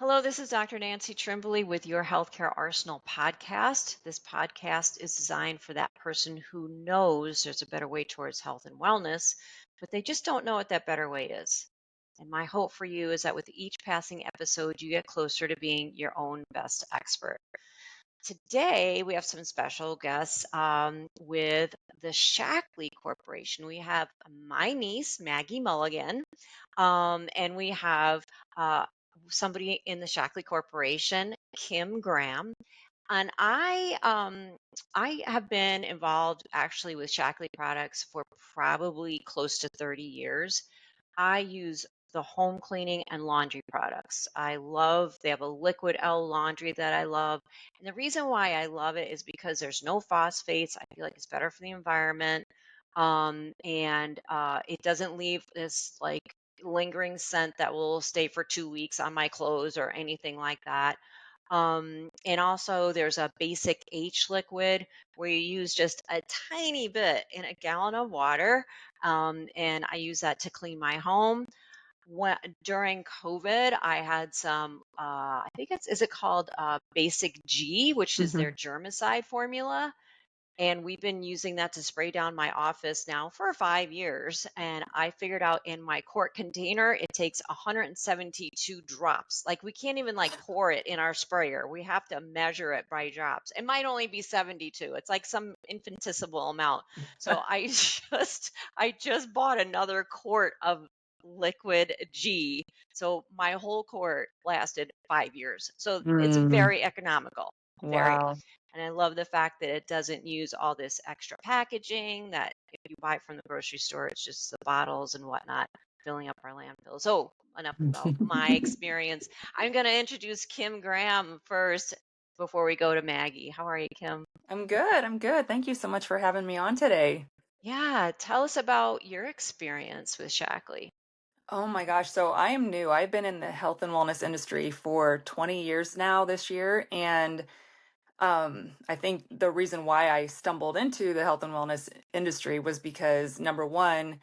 Hello, this is Dr. Nancy Trimbley with your Healthcare Arsenal podcast. This podcast is designed for that person who knows there's a better way towards health and wellness, but they just don't know what that better way is. And my hope for you is that with each passing episode, you get closer to being your own best expert. Today, we have some special guests with the Shaklee Corporation. We have my niece, Maggie Mulligan, and we have somebody in the Shaklee Corporation, Kim Graham. And I have been involved actually with Shaklee products for probably close to 30 years. I use the home cleaning and laundry products. They have a liquid L laundry that I love. And the reason why I love it is because there's no phosphates. I feel like it's better for the environment. And it doesn't leave this like lingering scent that will stay for 2 weeks on my clothes or anything like that. And also there's a basic H liquid where you use just a tiny bit in a gallon of water. And I use that to clean my home. During COVID, I had some, I think is it called Basic G, which is their Mhm. germicide formula. And we've been using that to spray down my office now for 5 years. And I figured out in my quart container, it takes 172 drops. Like we can't even like pour it in our sprayer. We have to measure it by drops. It might only be 72. It's like some infinitesimal amount. So I just bought another quart of liquid G. So my whole quart lasted 5 years. So it's Mm, very economical. Very. wow. And I love the fact that it doesn't use all this extra packaging that if you buy it from the grocery store, it's just the bottles and whatnot filling up our landfills. So enough about my experience. I'm going to introduce Kim Graham first before we go to Maggie. How are you, Kim? I'm good. I'm good. Thank you so much for having me on today. Yeah, tell us about your experience with Shaklee. Oh my gosh. So I am new. I've been in the health and wellness industry for 20 years now this year. And I think the reason why I stumbled into the health and wellness industry was because number one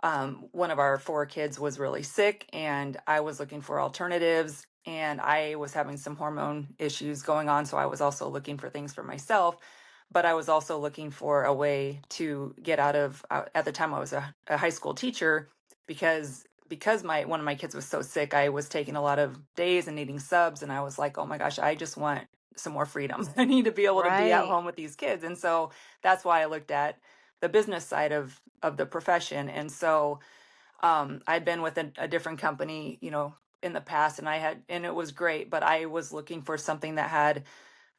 of our four kids was really sick and I was looking for alternatives and I was having some hormone issues going on. So I was also looking for things for myself, but I was also looking for a way to get out of, at the time I was a high school teacher because one of my kids was so sick, I was taking a lot of days and needing subs. And I was like, oh my gosh, I just want some more freedom. I need to be able to be at Right. home with these kids. And so that's why I looked at the business side of the profession. And so I'd been with a different company, in the past, and it was great, but I was looking for something that had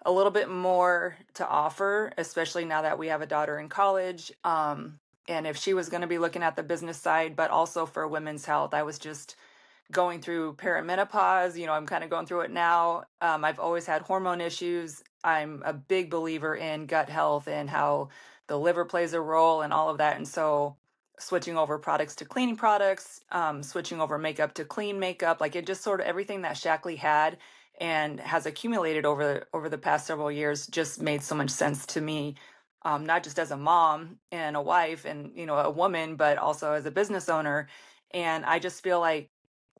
a little bit more to offer, especially now that we have a daughter in college. And if she was going to be looking at the business side, but also for women's health, I was just going through perimenopause. I'm kind of going through it now. I've always had hormone issues. I'm a big believer in gut health and how the liver plays a role and all of that. And so switching over products to cleaning products, switching over makeup to clean makeup, like it just sort of everything that Shaklee had and has accumulated over the past several years just made so much sense to me. Not just as a mom and a wife and a woman, but also as a business owner. And I just feel like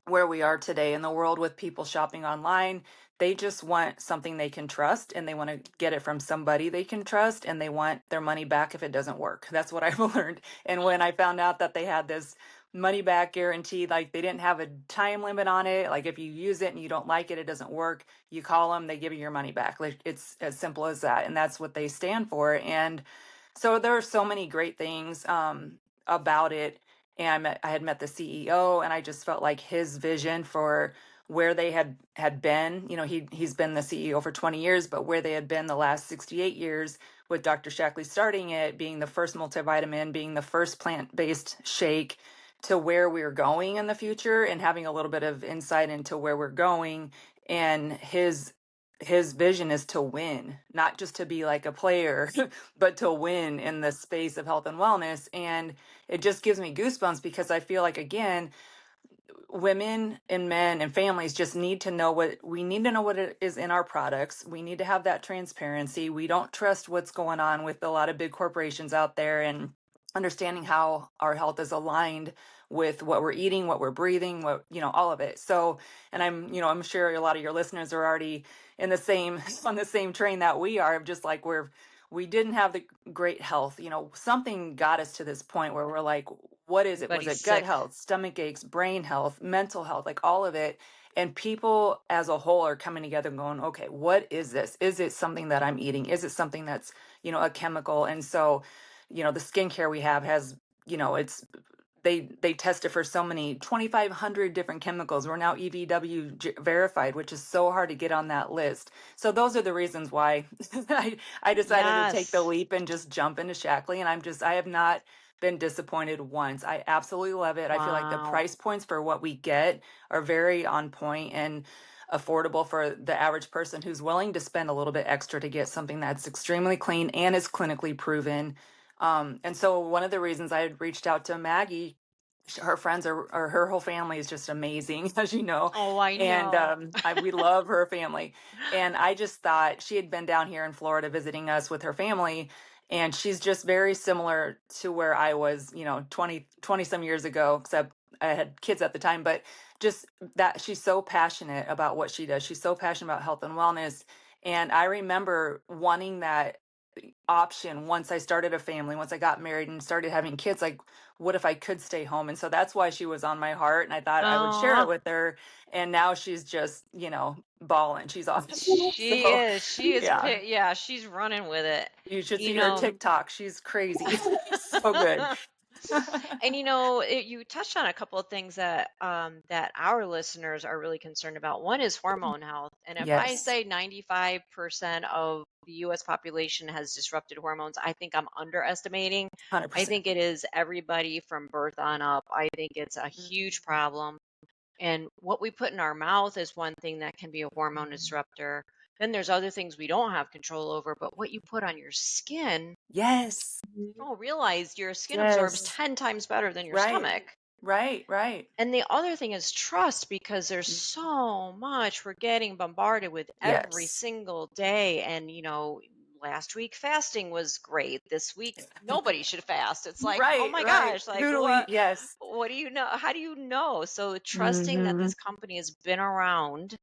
where we are today in the world with people shopping online, they just want something they can trust and they want to get it from somebody they can trust and they want their money back if it doesn't work. That's what I've learned. And when I found out that they had this money back guarantee, like they didn't have a time limit on it, like if you use it and you don't like it, it doesn't work, you call them, they give you your money back. Like it's as simple as that. And that's what they stand for. And so there are so many great things about it. And I had met the CEO, and I just felt like his vision for where they had been. He's been the CEO for 20 years, but where they had been the last 68 years with Dr. Shaklee starting it, being the first multivitamin, being the first plant-based shake, to where we're going in the future, and having a little bit of insight into where we're going. And his vision is to win, not just to be like a player, but to win in the space of health and wellness. And it just gives me goosebumps because I feel like, again, women and men and families just need to know what it is in our products. We need to have that transparency. We don't trust what's going on with a lot of big corporations out there. And understanding how our health is aligned with what we're eating, what we're breathing, what, all of it. So, and I'm sure a lot of your listeners are already in the same, on the same train that we are, of just like we didn't have the great health. Something got us to this point where we're like, what is it? Was Everybody's it gut sick. health, stomach aches, brain health, mental health, like all of it? And people as a whole are coming together and going, okay, what is this? Is it something that I'm eating? Is it something that's, a chemical? And so, the skincare we have has, it's they tested for so many 2,500 different chemicals. We're now EVW verified, which is so hard to get on that list. So those are the reasons why I decided to take the Yes. leap and just jump into Shaklee. And I have not been disappointed once. I absolutely love it. I feel like the Wow. price points for what we get are very on point and affordable for the average person who's willing to spend a little bit extra to get something that's extremely clean and is clinically proven. And so one of the reasons I had reached out to Maggie, her friends or her whole family is just amazing, as you know. Oh, I And know. we love her family. And I just thought she had been down here in Florida visiting us with her family. And she's just very similar to where I was, 20 some years ago, except I had kids at the time. But just that she's so passionate about what she does. She's so passionate about health and wellness. And I remember wanting that option once I started a family, once I got married and started having kids, like, what if I could stay home? And so that's why she was on my heart, and I thought I would share it Oh, with her. And now she's just, balling. She's awesome. she So is. She is. yeah, Yeah, she's running with it. you should You see her know. TikTok. She's crazy. So good. And you touched on a couple of things that our listeners are really concerned about. One is hormone health, and if I Yes, say 95% of the U.S. population has disrupted hormones, I think I'm underestimating. I 100%. think it is everybody from birth on up. I think it's a Mhm. huge problem. And what we put in our mouth is one thing that can be a hormone disruptor. Then there's other things we don't have control over, but what you put on your skin, Yes, you don't realize your skin absorbs yes, 10 times better than your right, stomach. right, right. And the other thing is trust, because there's Mhm. so much we're getting bombarded with every Yes. single day. And, last week fasting was great. This week, nobody should fast. It's like, oh Right, my right. gosh, like Who do we? Yes. what do you know? How do you know? So trusting that Hmm. this company has been around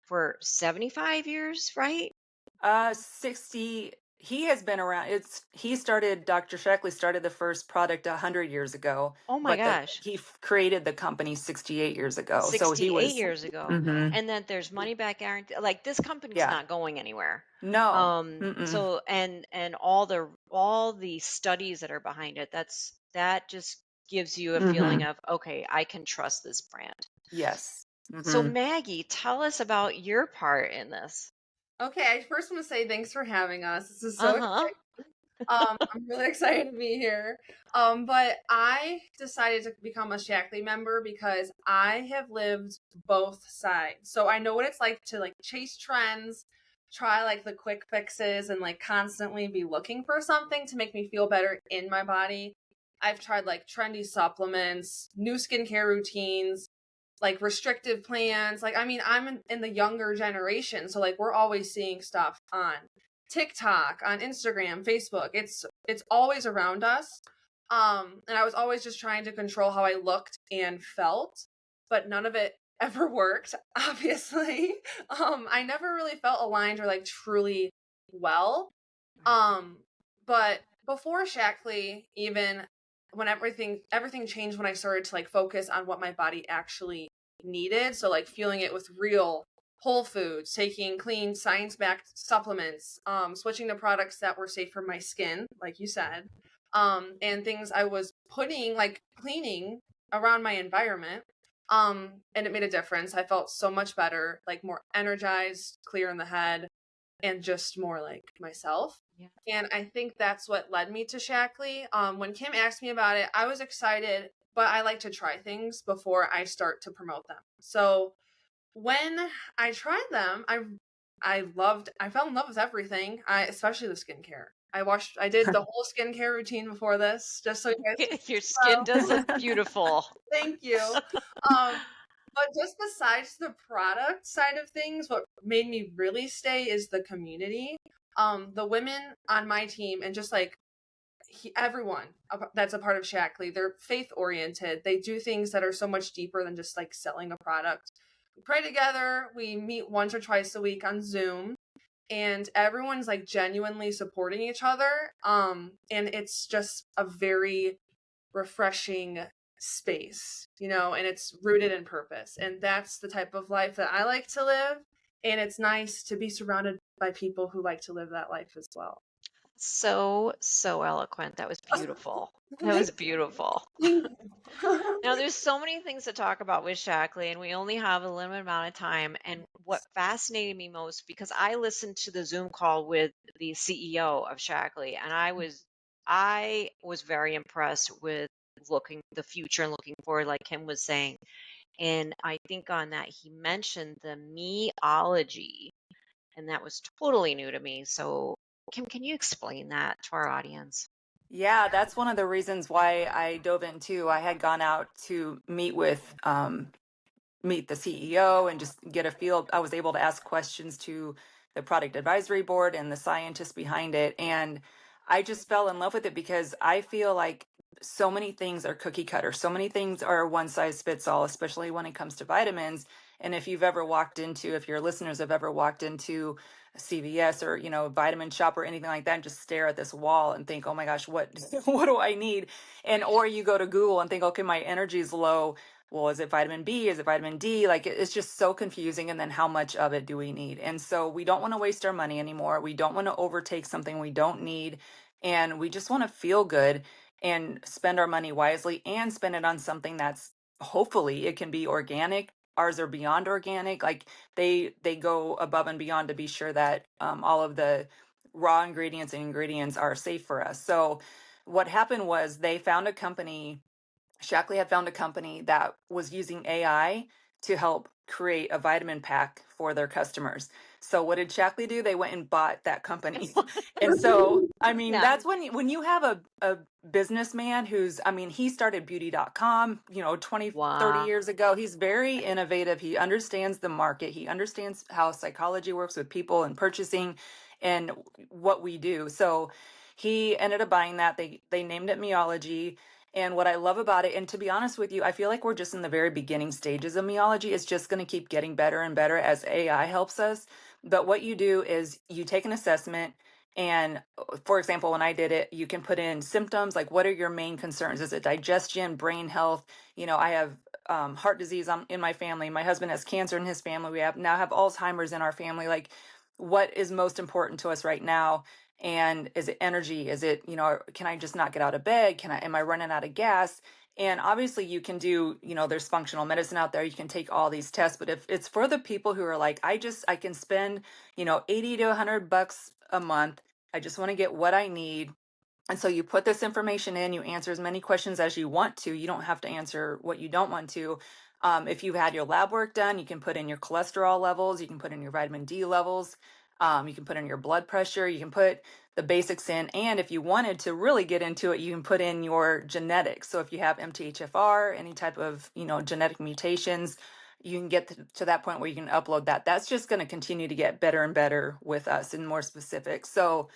for 75 years, right? 60. He has been around. Dr. Shackley started the first product 100 years ago, Oh my but gosh. created the company 68 years ago. So he 68 was, years ago. hmm And then there's money back guarantee. Like, this company's yeah, not going anywhere. no, mm-mm, So and all the studies that are behind it, that just gives you a feeling hmm of, okay, I can trust this brand. yes, So hmm Maggie, tell us about your part in this. Okay, I first want to say thanks for having us. This is so Uh-huh. exciting. I'm really excited to be here. But I decided to become a Shackley member because I have lived both sides. So I know what it's like to like chase trends, try like the quick fixes, and like constantly be looking for something to make me feel better in my body. I've tried like trendy supplements, new skincare routines, like restrictive plans. Like, I mean, I'm in the younger generation, so like we're always seeing stuff on TikTok, on Instagram, Facebook. It's always around us. And I was always just trying to control how I looked and felt, but none of it ever worked, obviously. I never really felt aligned or like truly well. Um, but before Shackley, even when everything changed when I started to like focus on what my body actually needed. So like feeling it with real whole foods, taking clean science-backed supplements, switching to products that were safe for my skin, like you said, and things I was putting like cleaning around my environment. And it made a difference. I felt so much better, like more energized, clear in the head, and just more like myself. Yeah. And I think that's what led me to Shackley. When Kim asked me about it, I was excited, but I like to try things before I start to promote them. So when I tried them, I fell in love with everything. Especially the skincare. I did the whole skincare routine before this, just so you guys Your skin know. does look beautiful. Thank you. But just besides the product side of things, what made me really stay is the community. The women on my team and just like everyone that's a part of Shaklee, they're faith oriented. They do things that are so much deeper than just like selling a product. We pray together. We meet once or twice a week on Zoom, and everyone's like genuinely supporting each other. And it's just a very refreshing space, and it's rooted in purpose. And that's the type of life that I like to live. And it's nice to be surrounded by people who like to live that life as well. So eloquent. That was beautiful. That was beautiful. Now, there's so many things to talk about with Shaklee, and we only have a limited amount of time. And what fascinated me most, because I listened to the Zoom call with the CEO of Shaklee, and I was very impressed with looking the future and looking forward, like Kim was saying. And I think on that he mentioned the Me-ology, and that was totally new to me. So, Kim, can you explain that to our audience? Yeah, that's one of the reasons why I dove in too. I had gone out to meet the CEO and just get a feel. I was able to ask questions to the product advisory board and the scientists behind it. And I just fell in love with it because I feel like so many things are cookie cutter. So many things are one size fits all, especially when it comes to vitamins. And if if your listeners have ever walked into a CVS or, a vitamin shop or anything like that and just stare at this wall and think, oh my gosh, what, what do I need? Or you go to Google and think, okay, my energy is low. Well, is it vitamin B? Is it vitamin D? Like it's just so confusing. And then how much of it do we need? And so we don't want to waste our money anymore. We don't want to overtake something we don't need. And we just want to feel good and spend our money wisely and spend it on something that's hopefully it can be organic. Ours are beyond organic. Like they go above and beyond to be sure that all of the raw ingredients are safe for us. So what happened was Shaklee had found a company that was using AI to help create a vitamin pack for their customers. So what did Shaklee do? They went and bought that company. And so, I mean, Yeah. that's when you have a businessman he started beauty.com, 20, 30 Wow. years ago. He's very innovative. He understands the market. He understands how psychology works with people and purchasing and what we do. So he ended up buying that. They named it Me-ology. And what I love about it, and to be honest with you, I feel like we're just in the very beginning stages of Me-ology. It's just going to keep getting better and better as AI helps us. But what you do is you take an assessment. And for example, when I did it, you can put in symptoms like what are your main concerns? Is it digestion, brain health? I have heart disease in my family. My husband has cancer in his family. We now have Alzheimer's in our family. Like, what is most important to us right now? And is it energy? Is it, can I just not get out of bed? Am I running out of gas? And obviously you can do, there's functional medicine out there. You can take all these tests, but if it's for the people who are like, I can spend, 80 to $100 a month. I just want to get what I need. And so you put this information in, you answer as many questions as you want to. You don't have to answer what you don't want to. If you've had your lab work done, you can put in your cholesterol levels, you can put in your vitamin D levels, you can put in your blood pressure, you can put the basics in. And if you wanted to really get into it, you can put in your genetics. So if you have MTHFR, any type of, genetic mutations, you can get to that point where you can upload that. That's just going to continue to get better and better with us and more specific. So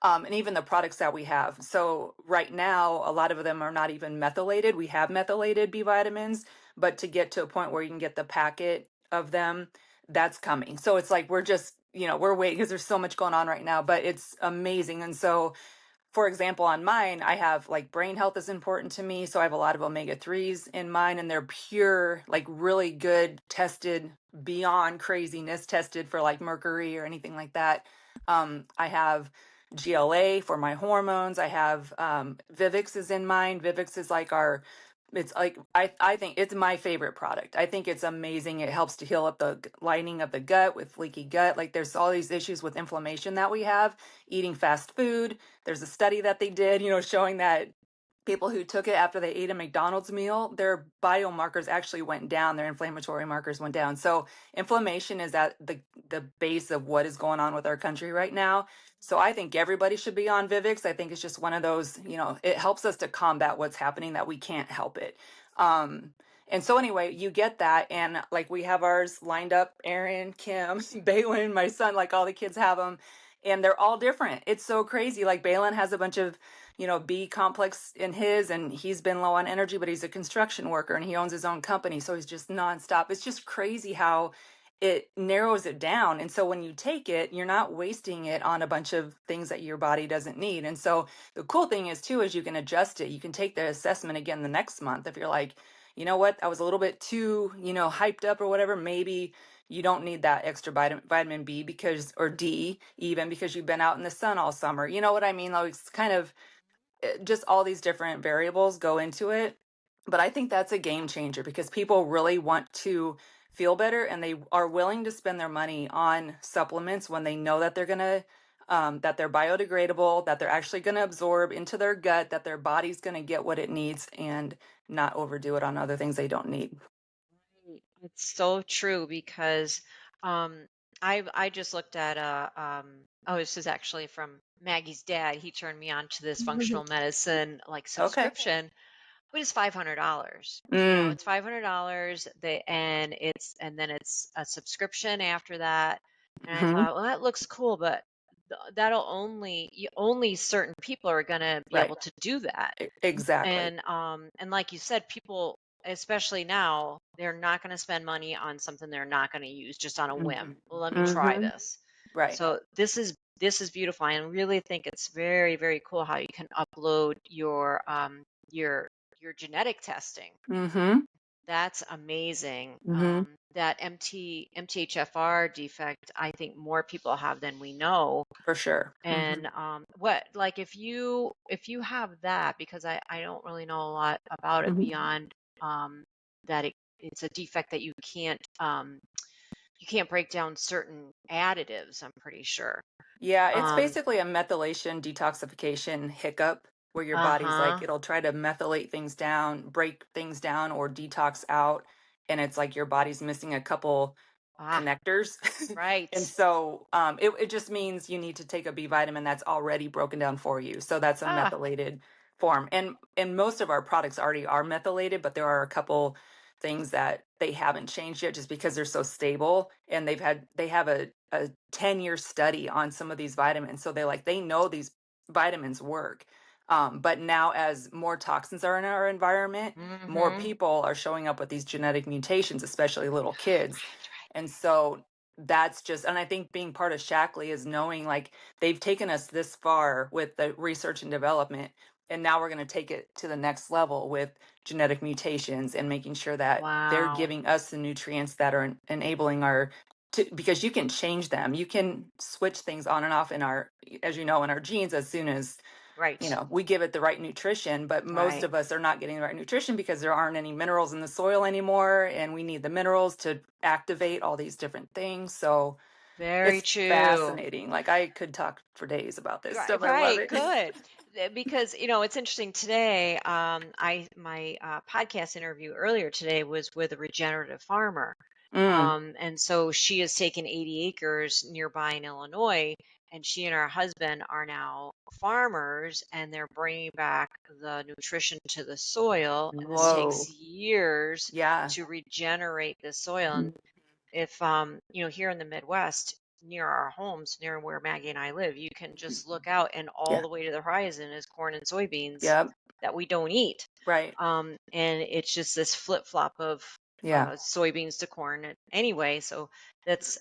and even the products that we have. So right now, a lot of them are not even methylated. We have methylated B vitamins, but to get to a point where you can get the packet of them, that's coming. So it's like we're just, we're waiting because there's so much going on right now, but it's amazing. And so, for example, on mine, I have like brain health is important to me. So I have a lot of omega-3s in mine, and they're pure, like really good, tested beyond craziness, tested for like mercury or anything like that. I have GLA for my hormones. I have Vivix is in mine. Vivix is like it's like I think it's my favorite product. I think it's amazing. It helps to heal up the lining of the gut with leaky gut. Like there's all these issues with inflammation that we have, eating fast food. There's a study that they did, showing that people who took it after they ate a McDonald's meal, their biomarkers actually went down, their inflammatory markers went down. So inflammation is at the base of what is going on with our country right now. So I think everybody should be on Vivix. I think it's just one of those, it helps us to combat what's happening that we can't help it. And so anyway, you get that. And like we have ours lined up, Aaron, Kim, Balin, my son, like all the kids have them. And they're all different. It's so crazy. Like Balin has a bunch of B complex in his, and he's been low on energy, but he's a construction worker and he owns his own company. So he's just nonstop. It's just crazy how it narrows it down. And so when you take it, you're not wasting it on a bunch of things that your body doesn't need. And so the cool thing is too, is you can adjust it. You can take the assessment again the next month. If you're like, you know what, I was a little bit too, hyped up or whatever, maybe you don't need that extra vitamin B because, or D even, because you've been out in the sun all summer. You know what I mean? Like, it's kind of just all these different variables go into it. But I think that's a game changer because people really want to feel better and they are willing to spend their money on supplements when they know that they're going to that they're biodegradable, that they're actually going to absorb into their gut, that their body's going to get what it needs and not overdo it on other things they don't need. Right. It's so true because um I just looked at oh, this is actually from Maggie's dad. He turned me on to this functional medicine like Okay. subscription. It is $500. Mm, It's $500. And then it's a subscription after that. And I hmm. thought, well, that looks cool, but that'll only certain people are going to be Right. able to do that. Exactly. And like you said, people, especially now, they're not going to spend money on something they're not going to use just on a Hmm. whim. Well, let me try Hmm. this. Right. So this is beautiful. I really think it's very, very cool how you can upload your your genetic testing. Hmm. That's amazing. Hmm. That MTHFR defect, I think more people have than we know. For sure. Hmm. And what like if you have that, because I don't really know a lot about it Hmm. beyond that it's a defect that you can't break down certain additives, I'm pretty sure. Yeah, it's Um, basically a methylation detoxification hiccup where your body's like, uh-huh. it'll try to methylate things down, break things down, or detox out. And it's like your body's missing a couple Ah, connectors. And right. so it just means you need to take a B vitamin that's already broken down for you. So that's a Ah, methylated form. And most of our products already are methylated, but there are a couple things that they haven't changed yet just because they're so stable. And they have a 10-year study on some of these vitamins. So they know these vitamins work. But now as more toxins are in our environment, more mm-hmm. people are showing up with these genetic mutations, especially little kids. Right, And so that's just, and I think being part of Shaklee is knowing like they've taken us this far with the research and development. And now we're going to take it to the next level with genetic mutations and making sure right. that they're Wow. giving us the nutrients that are enabling because you can change them. You can switch things on and off in our, as you know, in our genes as soon as Right. we give it the right nutrition, but most Right. of us are not getting the right nutrition because there aren't any minerals in the soil anymore, and we need the minerals to activate all these different things. So Very it's true. fascinating. Like I could talk for days about this Right, stuff. I love right, it. good. Because it's interesting today. I my podcast interview earlier today was with a regenerative farmer, Mm, and so she has taken 80 acres nearby in Illinois, and she and her husband are now farmers, and they're bringing back the nutrition to the soil, and this takes whoa. years Yeah. to regenerate the soil. Mm, And if here in the Midwest, near our homes, near where Maggie and I live, you can just look out and all yeah. the way to the horizon is corn and soybeans Yep. that we don't eat. Right. And it's just this flip flop of Yeah. soybeans to corn anyway. So that's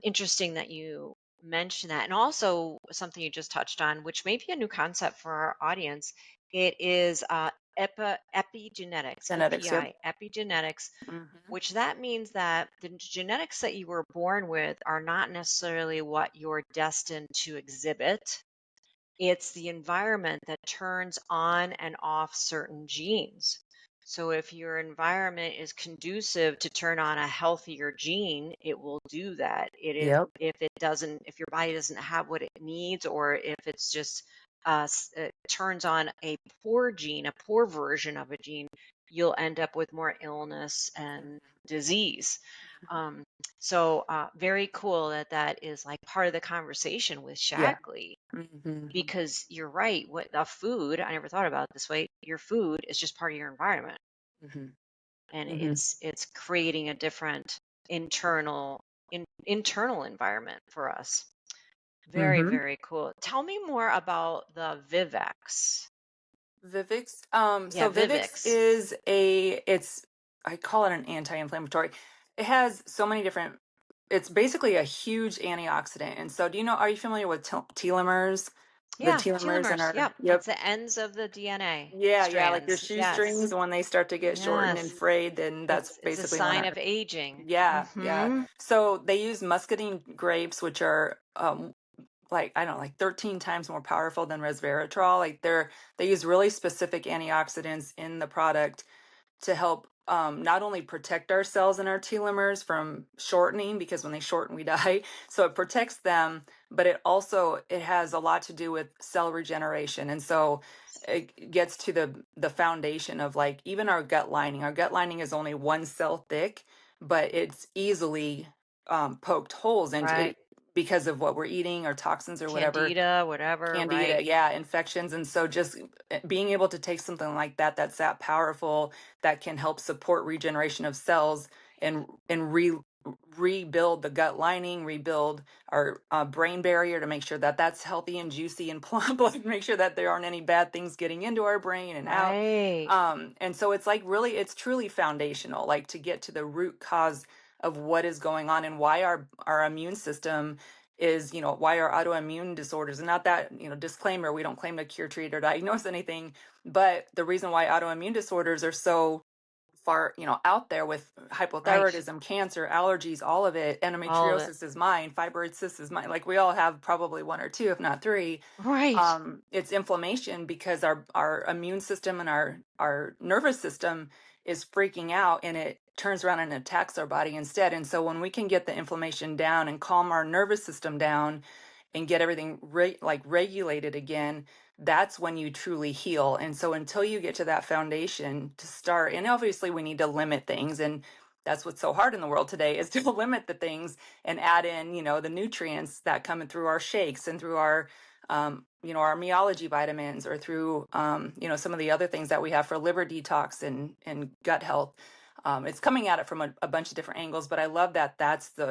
interesting that you mentioned that. And also something you just touched on, which may be a new concept for our audience. It is epigenetics, Genetics. Yep. epigenetics, Hmm. which that means that the genetics that you were born with are not necessarily what you're destined to exhibit. It's the environment that turns on and off certain genes. So if your environment is conducive to turn on a healthier gene, it will do that. Yep. If your body doesn't have what it needs, or if it's just it turns on a poor gene, a poor version of a gene, you'll end up with more illness and disease. Um, so very cool that that is like part of the conversation with Yeah. Shaklee, Hmm. because you're right. What the food, I never thought about it this way. Your food is just part of your environment, Hmm. and Hmm. it's creating a different internal environment for us. Very, Hmm. very cool. Tell me more about the Vivex. Vivix. Yeah, So Vivix Vivix. is I call it an anti-inflammatory. It has so many different, it's basically a huge antioxidant. And so are you familiar with telomeres? The Yeah, telomeres in telomers. our, Yep, yep. it's the ends of the DNA Yeah, like your strands. shoestrings, Yes, when they start to get shortened and yes. frayed, then that's It's a basically when sign our, of aging. yeah. Mm-hmm. So they use muscadine grapes, which are like I don't know, like 13 times more powerful than resveratrol. Like they use really specific antioxidants in the product to help not only protect our cells and our telomeres from shortening, because when they shorten we die, so it protects them, but it has a lot to do with cell regeneration. And so it gets to the foundation of like even our gut lining is only one cell thick, but it's easily poked holes into Right. it because of what we're eating or toxins or whatever, Candida, whatever. Right. candida, yeah, infections. And so just being able to take something like that that's that powerful, that can help support regeneration of cells and rebuild the gut lining, rebuild our brain barrier to make sure that that's healthy and juicy and plump, like make sure that there aren't any bad things getting into our brain and out. Right. And so it's like really, it's truly foundational, like to get to the root cause of what is going on and why our immune system is, why our autoimmune disorders, and not that, disclaimer, we don't claim to cure, treat, or diagnose anything, but the reason why autoimmune disorders are so far, out there with Right. hypothyroidism, cancer, allergies, all of it, All of it. endometriosis is mine, fibroid cyst is mine, like we all have probably one or two, if not three. Right. It's inflammation because our immune system and our nervous system is freaking out, and it turns around and attacks our body instead. And so when we can get the inflammation down and calm our nervous system down and get everything like regulated again, that's when you truly heal. And so until you get to that foundation to start, and obviously we need to limit things, and that's what's so hard in the world today is to limit the things and add in, the nutrients that come in through our shakes and through our Me-ology vitamins, or through, some of the other things that we have for liver detox and gut health. It's coming at it from a bunch of different angles, but I love that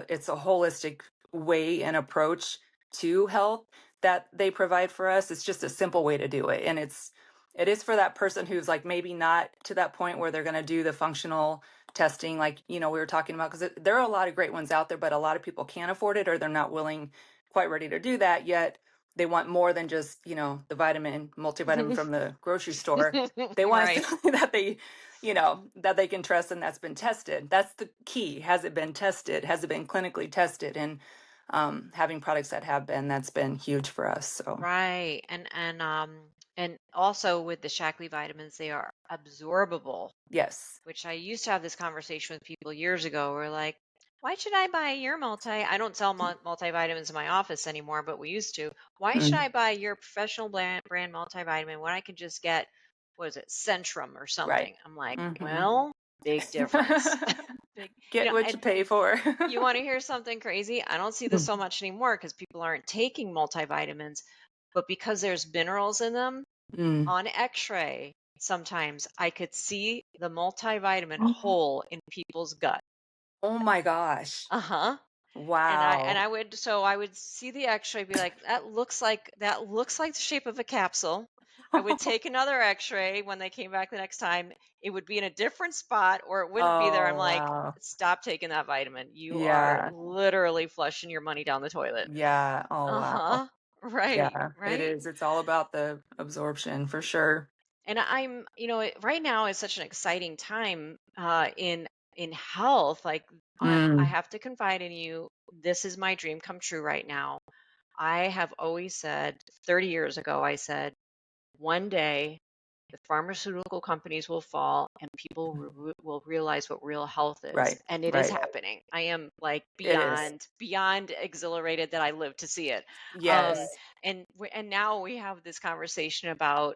it's a holistic way and approach to health that they provide for us. It's just a simple way to do it. And it is for that person who's like maybe not to that point where they're going to do the functional testing, like, we were talking about, because there are a lot of great ones out there, but a lot of people can't afford it, or they're not quite ready to do that yet. They want more than just, the multivitamin from the grocery store. They want Right. something that they can trust and that's been tested. That's the key. Has it been tested? Has it been clinically tested? And having products that have been, that's been huge for us. So Right. And also with the Shaklee vitamins, they are absorbable, yes. which I used to have this conversation with people years ago. We're like, why should I buy your I don't sell multivitamins in my office anymore, but we used to. Why should Mm, I buy your professional brand multivitamin when I can just get, what is it, Centrum or right. something? I'm like, Hmm. well, big difference. Big, Get what and you pay for. you want to hear something crazy? I don't see this so much anymore because people aren't taking multivitamins, but because there's minerals in them, Mm. on x-ray, sometimes I could see the multivitamin hole in people's gut. Oh my gosh. Uh-huh. And Wow. I would see the x-ray, be like, that looks like the shape of a capsule. I would take another x-ray when they came back the next time. It would be in a different spot or it wouldn't be there. I'm Oh, like, wow. stop taking that vitamin. You are Yeah. literally flushing your money down the toilet. Yeah. Oh, wow. Uh-huh. Right, Yeah, it right. is. It's all about the absorption for sure. And right now is such an exciting time in health. Like I Mm. have to confide in you. This is my dream come true right now. I have always said 30 years ago, I said, one day the pharmaceutical companies will fall and people will realize what real health is. Right. And it is Right. happening. I am like It is. beyond exhilarated that I live to see it. Um, Yes. and now we have this conversation about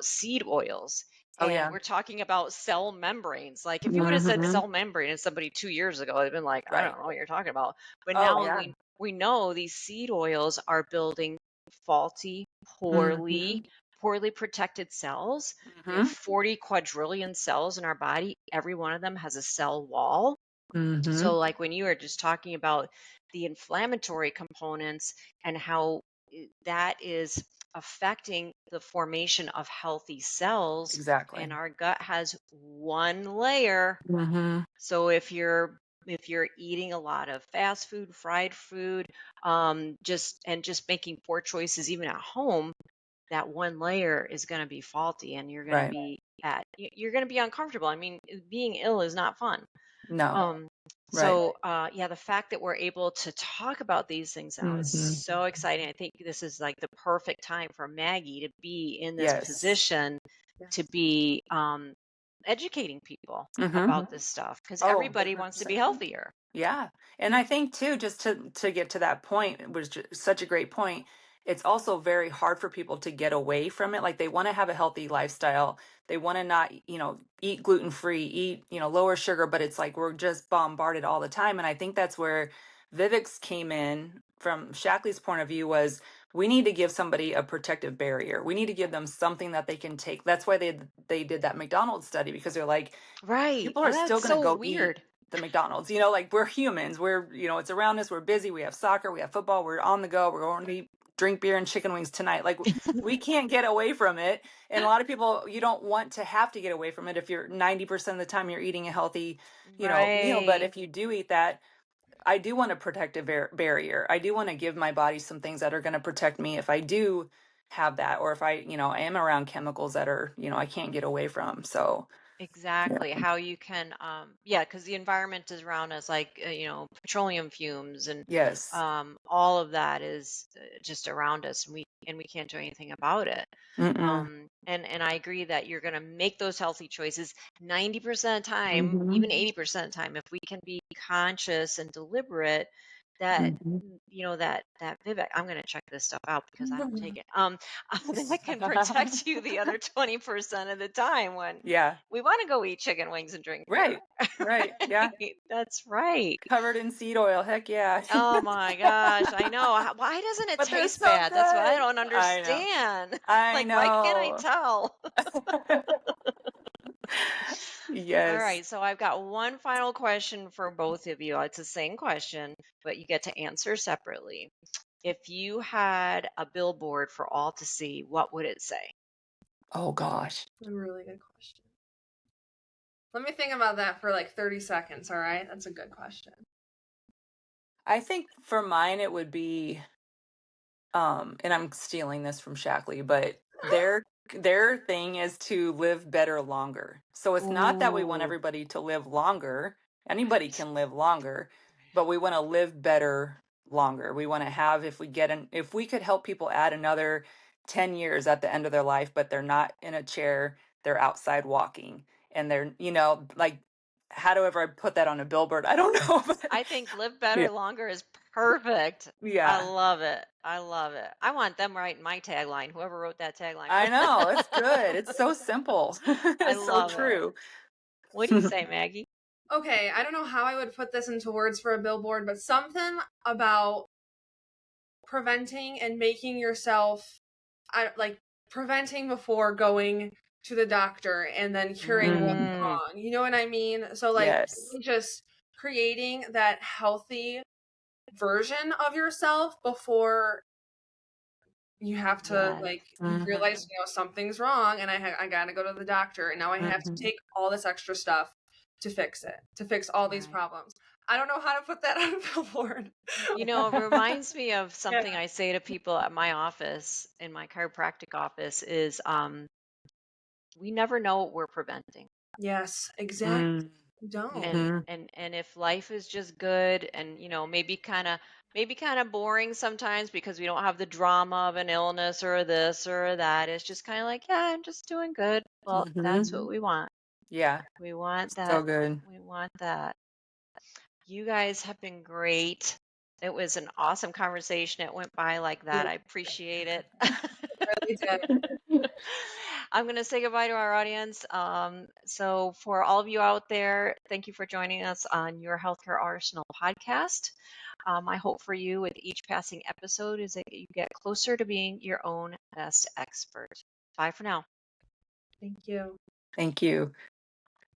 seed oils. Oh, And yeah. we're talking about cell membranes. Like if you would have said Hmm. cell membrane to somebody 2 years ago, they'd been like, I Right. don't know what you're talking about. But Oh, now yeah. we know these seed oils are building faulty, Hmm. poorly protected cells. We have Hmm. 40 quadrillion cells in our body. Every one of them has a cell wall. Hmm. So, like when you were just talking about the inflammatory components and how that is affecting the formation of healthy cells. Exactly. And our gut has one layer. Mm-hmm. So if you're eating a lot of fast food, fried food, just making poor choices even at home, that one layer is going to be faulty, and you're going to Right. be you're going to be uncomfortable. I mean, being ill is not fun. No. Right. So yeah, the fact that we're able to talk about these things now is Mm-hmm. so exciting. I think this is like the perfect time for Maggie to be in this Yes. position to be educating people Mm-hmm. about this stuff, because Oh, everybody wants to be 100%. healthier. Yeah. And I think too, just to get to that point, it was just such a great point. It's also very hard for people to get away from it. Like they want to have a healthy lifestyle. They want to not, eat gluten-free, eat, lower sugar, but it's like we're just bombarded all the time. And I think that's where Vivek's came in from Shaklee's point of view was we need to give somebody a protective barrier. We need to give them something that they can take. That's why they did that McDonald's study, because they're like, Right. people Oh, are still that's going to so go eat weird. the McDonald's, like we're humans, it's around us, we're busy, we have soccer, we have football, we're on the go, we're going to drink beer and chicken wings tonight. Like we can't get away from it. And a lot of people, you don't want to have to get away from it if you're 90% of the time you're eating a healthy, meal. But Right. if you do eat that, I do want to protect a barrier. I do want to give my body some things that are going to protect me if I do have that, or if I am around chemicals that are, I can't get away from. So yeah. Exactly. How you can, yeah, because the environment is around us, like, petroleum fumes and Yes. all of that is just around us, and we can't do anything about it. Mm-mm. And I agree that you're going to make those healthy choices 90% of the time, Mm-hmm. even 80% of the time, if we can be conscious and deliberate. That Mm-hmm. that Vivek, I'm going to check this stuff out because I don't take it. That can protect you the other 20% of the time when Yeah. we want to go eat chicken wings and drink beer. Right. Yeah. Right, that's right. Covered in seed oil. Heck yeah. Oh my gosh, I know. Why doesn't it But they're taste so bad? That's what I good. don't I know. understand. I Like, why can't I know. tell? All Yes. right, so I've got one final question for both of you. It's the same question, but you get to answer separately. If you had a billboard for all to see, what would it say? Oh gosh. A really good question. Let me think about that for like 30 seconds, all right? That's a good question. I think for mine it would be and I'm stealing this from Shaklee, but their thing is to live better longer. So it's not that we want Ooh, everybody to live longer. Anybody right. can live longer, but we want to live better longer. We want to have, if we could help people add another 10 years at the end of their life, but they're not in a chair, they're outside walking, and they're, like, how do ever I put that on a billboard? I don't know. But I think live yeah. better longer is perfect. I Yeah. love it. I love it. I want them writing my tagline. Whoever wrote that tagline. I know, it's good. It's so simple. I It's so love it. true. What do you say, Maggie? Okay, I don't know how I would put this into words for a billboard, but something about preventing and making yourself like preventing before going to the doctor and then curing what's Mm, wrong. You know what I mean? So like Yes. just creating that healthy version of yourself before you have to yes. like you Mhm. realize something's wrong and I gotta go to the doctor and now I have to Mhm. take all this extra stuff to fix it, to fix all these Right. problems. I don't know how to put that on a billboard. It reminds me of Yeah. something I say to people at my office, in my chiropractic office, is we never know what we're preventing. Yes, exactly. Mm. You don't. And Mhm. if life is just good and maybe kind of boring sometimes because we don't have the drama of an illness or this or that, it's just kind of like, yeah, I'm just doing good. Well, that's what Mhm. we want. Yeah. We want So that. good. We want that. You guys have been great. It was an awesome conversation. It went by like that. I appreciate it. Really did. I'm going to say goodbye to our audience. So, for all of you out there, thank you for joining us on your Healthcare Arsenal podcast. My hope for you with each passing episode is that you get closer to being your own best expert. Bye for now. Thank you. Thank you.